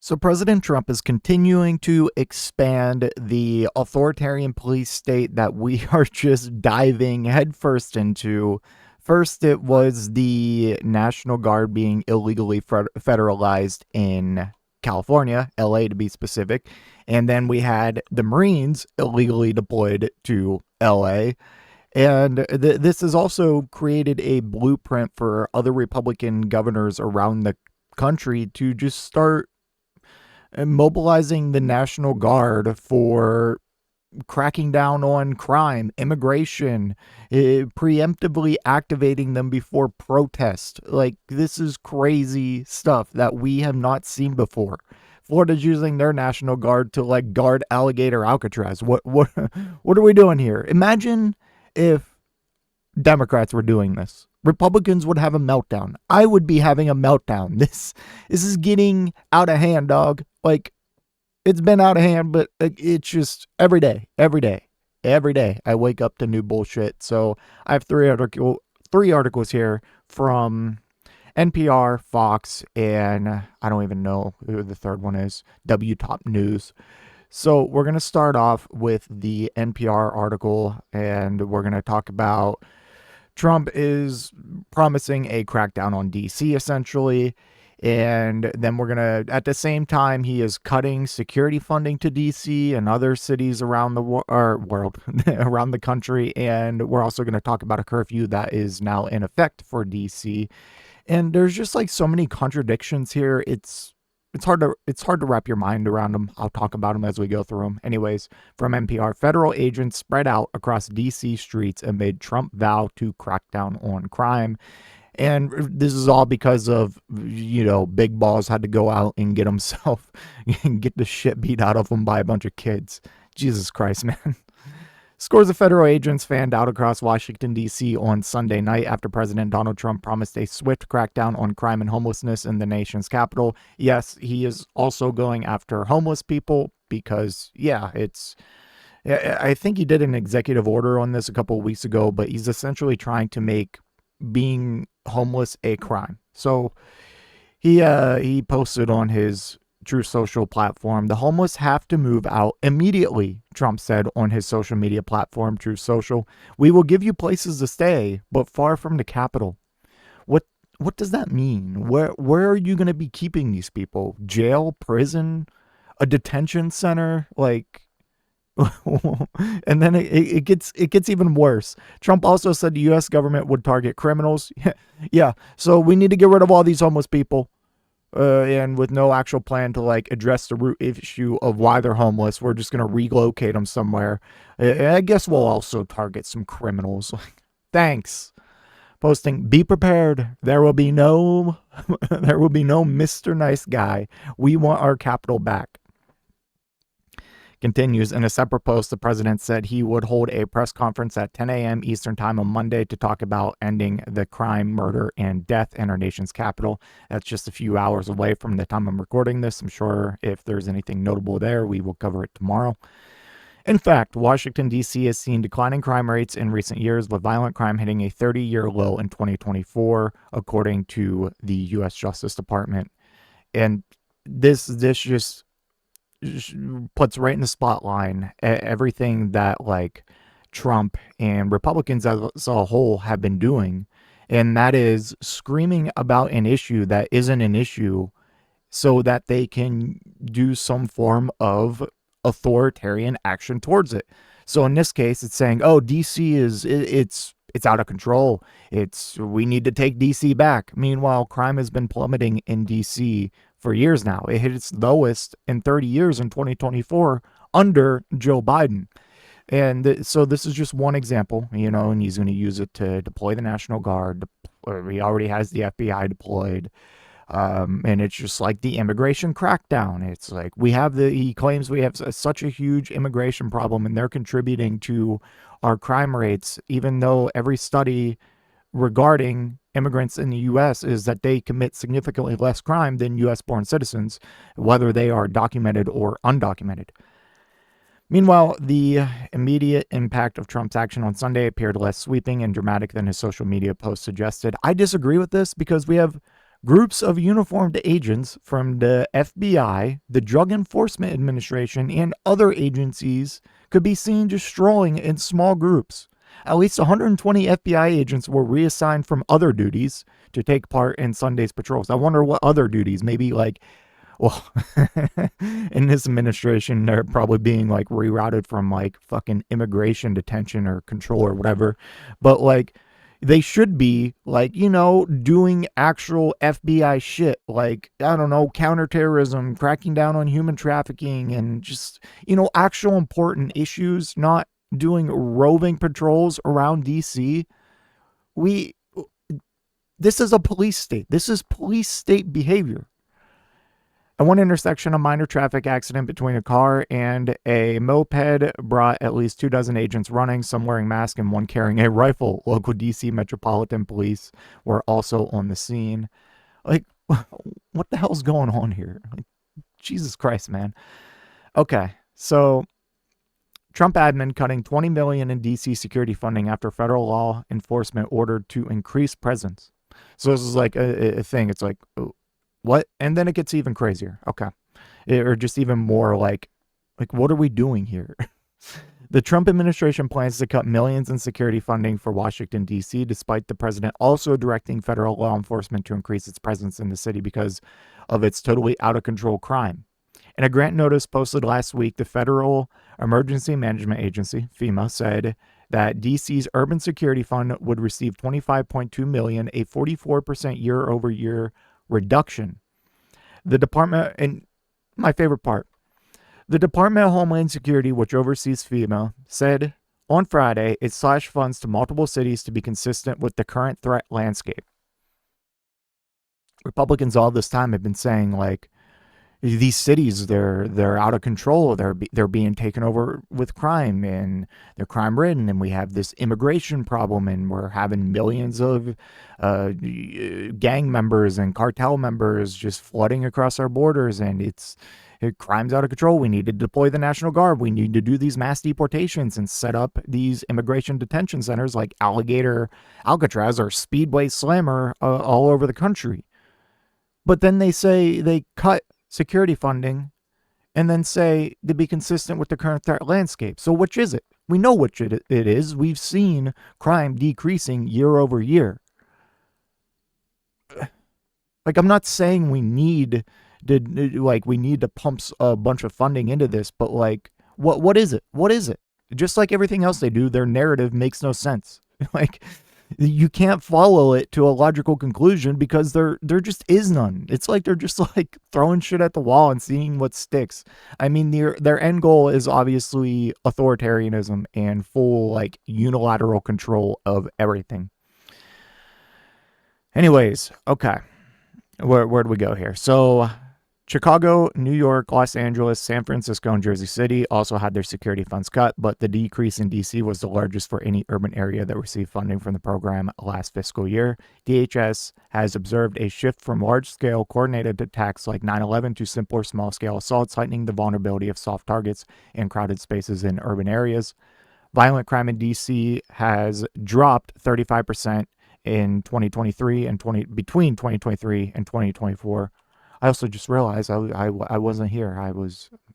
So President Trump is continuing to expand the authoritarian police state that we are just diving headfirst into. First, it was the National Guard being illegally federalized in California, LA to be specific. And then we had the Marines illegally deployed to LA. And this has also created a blueprint for other Republican governors around the country to just start mobilizing the National Guard for cracking down on crime, immigration, preemptively activating them before protest. Like, this is crazy stuff that we have not seen before. Florida's using their National Guard to like guard alligator Alcatraz. What are we doing here? Imagine if Democrats were doing this. Republicans would have a meltdown. I would be having a meltdown. This is getting out of hand, dog. Like, it's been out of hand, but it's just every day I wake up to new bullshit. So I have three articles here from NPR, Fox, and I don't even know who the third one is, W Top News. So we're going to start off with the NPR article, and we're going to talk about Trump is promising a crackdown on DC, essentially. And then we're going to, at the same time, he is cutting security funding to DC and other cities around the world, around the country. And we're also going to talk about a curfew that is now in effect for DC. And there's just like so many contradictions here. It's hard to wrap your mind around them. I'll talk about them as we go through them. Anyways, from NPR, federal agents spread out across DC streets amid Trump vow to crack down on crime. And this is all because of, Big Balls had to go out and get himself and get the shit beat out of him by a bunch of kids. Jesus Christ, man. Scores of federal agents fanned out across Washington, D.C. on Sunday night after President Donald Trump promised a swift crackdown on crime and homelessness in the nation's capital. Yes, he is also going after homeless people because, I think he did an executive order on this a couple of weeks ago, but he's essentially trying to make being homeless a crime. So he posted on his True Social platform, "The homeless have to move out immediately," Trump said on his social media platform, True Social. "We will give you places to stay, but far from the capital." What does that mean? Where are you going to be keeping these people? Jail, prison, a detention center? Like, and then it gets even worse. Trump also said the U.S. government would target criminals. Yeah, so we need to get rid of all these homeless people. And with no actual plan to like address the root issue of why they're homeless, we're just going to relocate them somewhere. I guess we'll also target some criminals. Thanks. Posting, "Be prepared. There will be no Mr. Nice Guy. We want our capital back." Continues, in a separate post, the president said he would hold a press conference at 10 a.m. Eastern time on Monday to talk about ending the crime, murder, and death in our nation's capital. That's just a few hours away from the time I'm recording this. I'm sure if there's anything notable there, we will cover it tomorrow. In fact, Washington, D.C. has seen declining crime rates in recent years, with violent crime hitting a 30-year low in 2024, according to the U.S. Justice Department. And this just puts right in the spotlight everything that like Trump and Republicans as a whole have been doing, and that is screaming about an issue that isn't an issue so that they can do some form of authoritarian action towards it. So in this case, it's saying, "Oh, DC it's out of control. We need to take DC back." Meanwhile, crime has been plummeting in DC for years now. It hit its lowest in 30 years in 2024 under Joe Biden. And so this is just one example, and he's going to use it to deploy the National Guard. Or he already has the FBI deployed. And it's just like the immigration crackdown. It's like he claims we have such a huge immigration problem, and they're contributing to our crime rates, even though every study regarding immigrants in the U.S. is that they commit significantly less crime than U.S.-born citizens, whether they are documented or undocumented. Meanwhile, the immediate impact of Trump's action on Sunday appeared less sweeping and dramatic than his social media post suggested. I disagree with this because we have Groups of uniformed agents from the FBI, the Drug Enforcement Administration, and other agencies could be seen strolling in small groups. At least 120 FBI agents were reassigned from other duties to take part in Sunday's patrols. I wonder what other duties, maybe like, well, in this administration, they're probably being like rerouted from like fucking immigration detention or control or whatever. But like, they should be like, doing actual FBI shit, like, I don't know, counterterrorism, cracking down on human trafficking, and just, actual important issues, not doing roving patrols around DC. This is a police state. This is police state behavior. At one intersection, a minor traffic accident between a car and a moped brought at least 24 agents running, some wearing masks and one carrying a rifle. Local DC Metropolitan Police were also on the scene. Like, what the hell's going on here? Like, Jesus Christ, man. Okay, so Trump admin cutting $20 million in DC security funding after federal law enforcement ordered to increase presence. So this is like a thing. It's like, what? And then it gets even crazier. Okay. Or just even more like what are we doing here? The Trump administration plans to cut millions in security funding for Washington, D.C., despite the president also directing federal law enforcement to increase its presence in the city because of its totally out of control crime. In a grant notice posted last week, the Federal Emergency Management Agency, FEMA, said that DC's Urban Security Fund would receive $25.2 million, a 44% year-over-year reduction. The department, and my favorite part, the Department of Homeland Security, which oversees FEMA, said on Friday it slashed funds to multiple cities to be consistent with the current threat landscape. Republicans all this time have been saying, like, these cities, they're out of control. They're being taken over with crime, and they're crime ridden, and we have this immigration problem, and we're having millions of gang members and cartel members just flooding across our borders, and crime's out of control. We need to deploy the National Guard. We need to do these mass deportations and set up these immigration detention centers like Alcatraz or Speedway Slammer all over the country. But then they say they cut security funding and then say to be consistent with the current threat landscape. So which is it? We know which it is. We've seen crime decreasing year over year. Like, I'm not saying we need to pump a bunch of funding into this, but like, what is it? What is it? Just like everything else they do, their narrative makes no sense. Like, you can't follow it to a logical conclusion because there just is none. It's like they're just like throwing shit at the wall and seeing what sticks. I mean, their end goal is obviously authoritarianism and full like unilateral control of everything. Anyways, okay. Where do we go here? So Chicago, New York, Los Angeles, San Francisco, and Jersey City also had their security funds cut, but the decrease in DC was the largest for any urban area that received funding from the program last fiscal year. DHS has observed a shift from large-scale coordinated attacks like 9/11 to simpler small-scale assaults, heightening the vulnerability of soft targets and crowded spaces in urban areas. Violent crime in DC has dropped 35% in 2023 and between 2023 and 2024. I also just realized I wasn't here.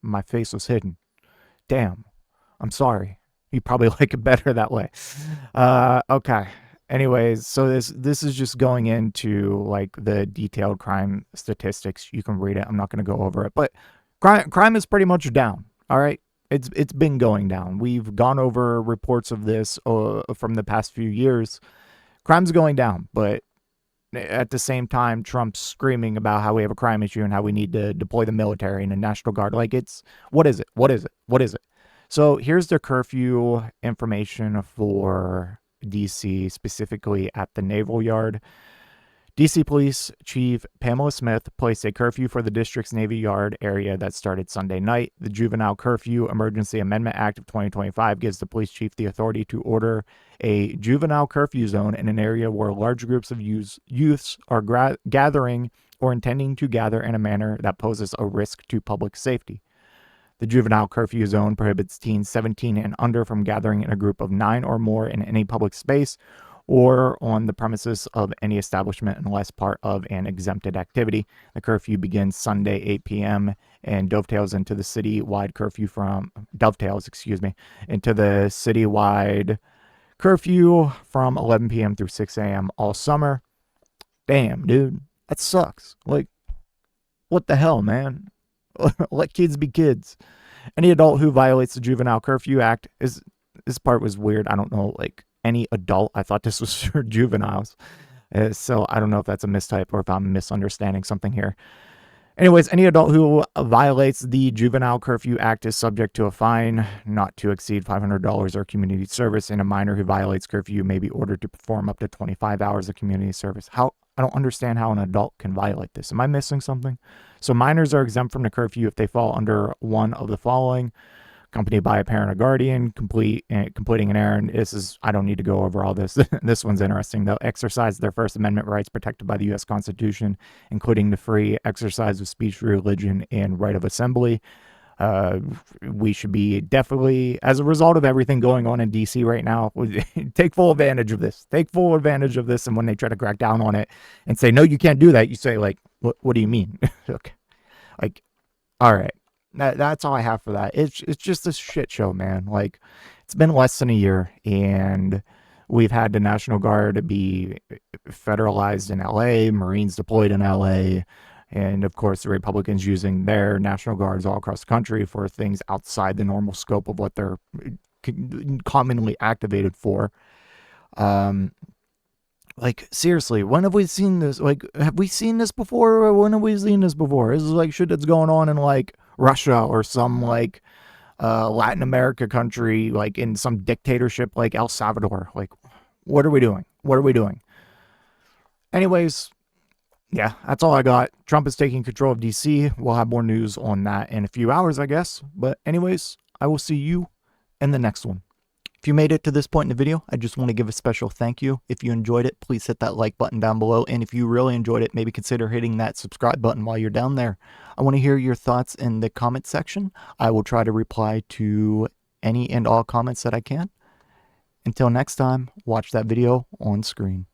My face was hidden. Damn. I'm sorry. You probably like it better that way. Okay. Anyways, so this is just going into like the detailed crime statistics. You can read it. I'm not going to go over it, but crime is pretty much down. All right. It's been going down. We've gone over reports of this from the past few years. Crime's going down, but at the same time, Trump's screaming about how we have a crime issue and how we need to deploy the military and the National Guard. Like, what is it? What is it? What is it? So here's the curfew information for DC, specifically at the Naval Yard. DC Police Chief Pamela Smith placed a curfew for the district's Navy Yard area that started Sunday night. The Juvenile Curfew Emergency Amendment Act of 2025 gives the police chief the authority to order a juvenile curfew zone in an area where large groups of youths are gathering or intending to gather in a manner that poses a risk to public safety. The juvenile curfew zone prohibits teens 17 and under from gathering in a group of 9 or more in any public space or on the premises of any establishment unless part of an exempted activity. The curfew begins Sunday 8 p.m. and dovetails into the citywide curfew into the citywide curfew from 11 p.m. through 6 a.m. all summer. Damn, dude, that sucks. Like, what the hell, man? Let kids be kids. Any adult who violates the Juvenile Curfew Act is, this part was weird. I don't know, like, any adult. I thought this was for juveniles. So I don't know if that's a mistype or if I'm misunderstanding something here. Anyways, any adult who violates the Juvenile Curfew Act is subject to a fine not to exceed $500 or community service, and a minor who violates curfew may be ordered to perform up to 25 hours of community service. How? I don't understand how an adult can violate this. Am I missing something? So minors are exempt from the curfew if they fall under one of the following: accompanied by a parent or guardian, completing an errand. I don't need to go over all this. This one's interesting, though. Exercise their First Amendment rights protected by the U.S. Constitution, including the free exercise of speech, religion, and right of assembly. We should be definitely, as a result of everything going on in D.C. right now, take full advantage of this. Take full advantage of this, and when they try to crack down on it and say, no, you can't do that, you say, like, what do you mean? Okay. Like, all right. That's all I have for that. It's just a shit show, man. Like, it's been less than a year, and we've had the National Guard be federalized in LA, Marines deployed in LA, and of course the Republicans using their National Guards all across the country for things outside the normal scope of what they're commonly activated for. Like, seriously, when have we seen this? Like, have we seen this before? Or when have we seen this before? This is like shit that's going on in, like, Russia or some, like, Latin America country, like, in some dictatorship like El Salvador. Like, what are we doing? What are we doing? Anyways, yeah, that's all I got. Trump is taking control of DC. We'll have more news on that in a few hours, I guess. But anyways, I will see you in the next one. If you made it to this point in the video, I just want to give a special thank you. If you enjoyed it, please hit that like button down below. And if you really enjoyed it, maybe consider hitting that subscribe button while you're down there. I want to hear your thoughts in the comment section. I will try to reply to any and all comments that I can. Until next time, watch that video on screen.